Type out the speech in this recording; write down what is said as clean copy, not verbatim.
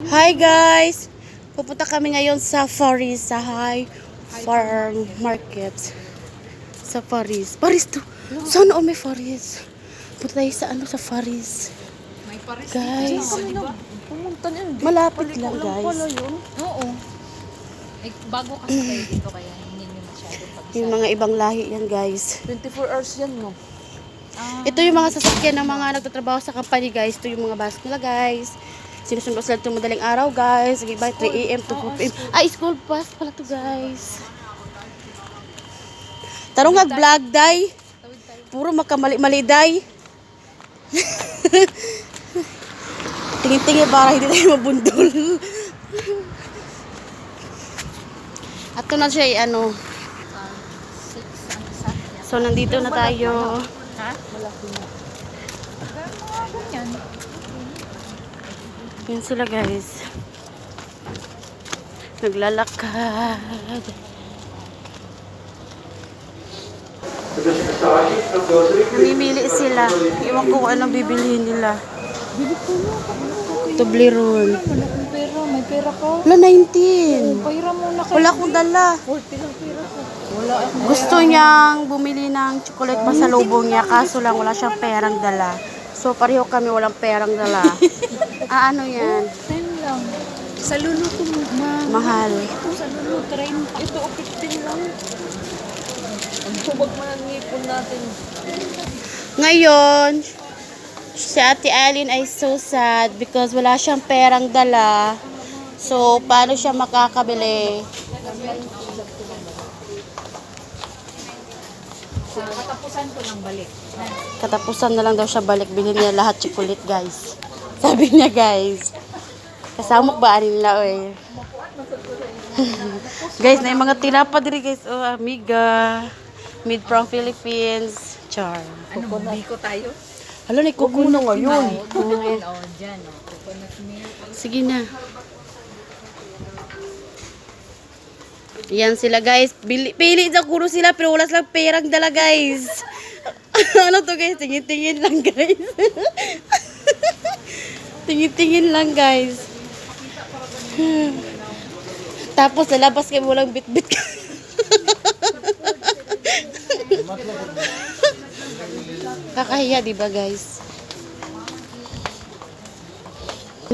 Hi guys! Pupunta kami ngayon sa Faris, sa High Farm Market. Sa Faris. Faris to! Saan may Faris? Punta tayo sa Faris. May Paris Guys, diba? Pumunta na yun. malapit lang guys. Oo. Eh, bago kasi kayo dito kaya hindi nyo masyadong pag-isa. Yung mga ibang lahi yan guys. 24 hours yan, no? Ito yung mga sasakyan ng mga nagtatrabaho sa company guys. Ito yung mga bus nila guys. Sinusundo sila itong madaling araw guys. Sige ba, 3 AM to 4 PM. Ay, school bus pala to guys. Tarong vlog day. Puro makamali-mali day. Tingin-tingin para hindi tayo mabundol. Ato na siya ano. So nandito na tayo. Ha? Ganyan. Yan sila guys. Naglalakad. Namimili sila. Iwan ko kung anong bibilihin nila. Toblerone. Wala akong pera. May pera ka. Wala 19. Pahira muna kayo. Wala akong dala. 40 lang pera ko. Wala akong Gusto niyang bumili ng chocolate pasalubong niya. Kaso lang wala siyang perang dala. So pareho kami walang perang dala. Ano yan? 10 lang. Sa lulo ko, Mahal. Ito sa lulo, 30. Ito, 15 lang. Ang hubag man ang ngipon natin. Ngayon, si Ate Alin ay so sad because wala siyang perang dala. So, paano siya makakabili? Katapusan ko ng balik. Katapusan na lang daw siya balik. Bilhin niya lahat chocolate, guys. Sabi niya, guys. Kasamok ba nila, oy? Guys, na yung mga tinapa diri, guys. Oh, amiga. Made from Philippines. Char. Ano, biko tayo? Hala, na kukuno ngayon. Ayan, dyan, coconut milk. Sige na. Yan sila guys. Pili sa kuro sila pero wala silang perang dala guys. Ano to guys? Tingin-tingin lang guys. Tingin-tingin lang guys. Tapos lalabas kayo walang bit-bit. Kakahiya diba guys?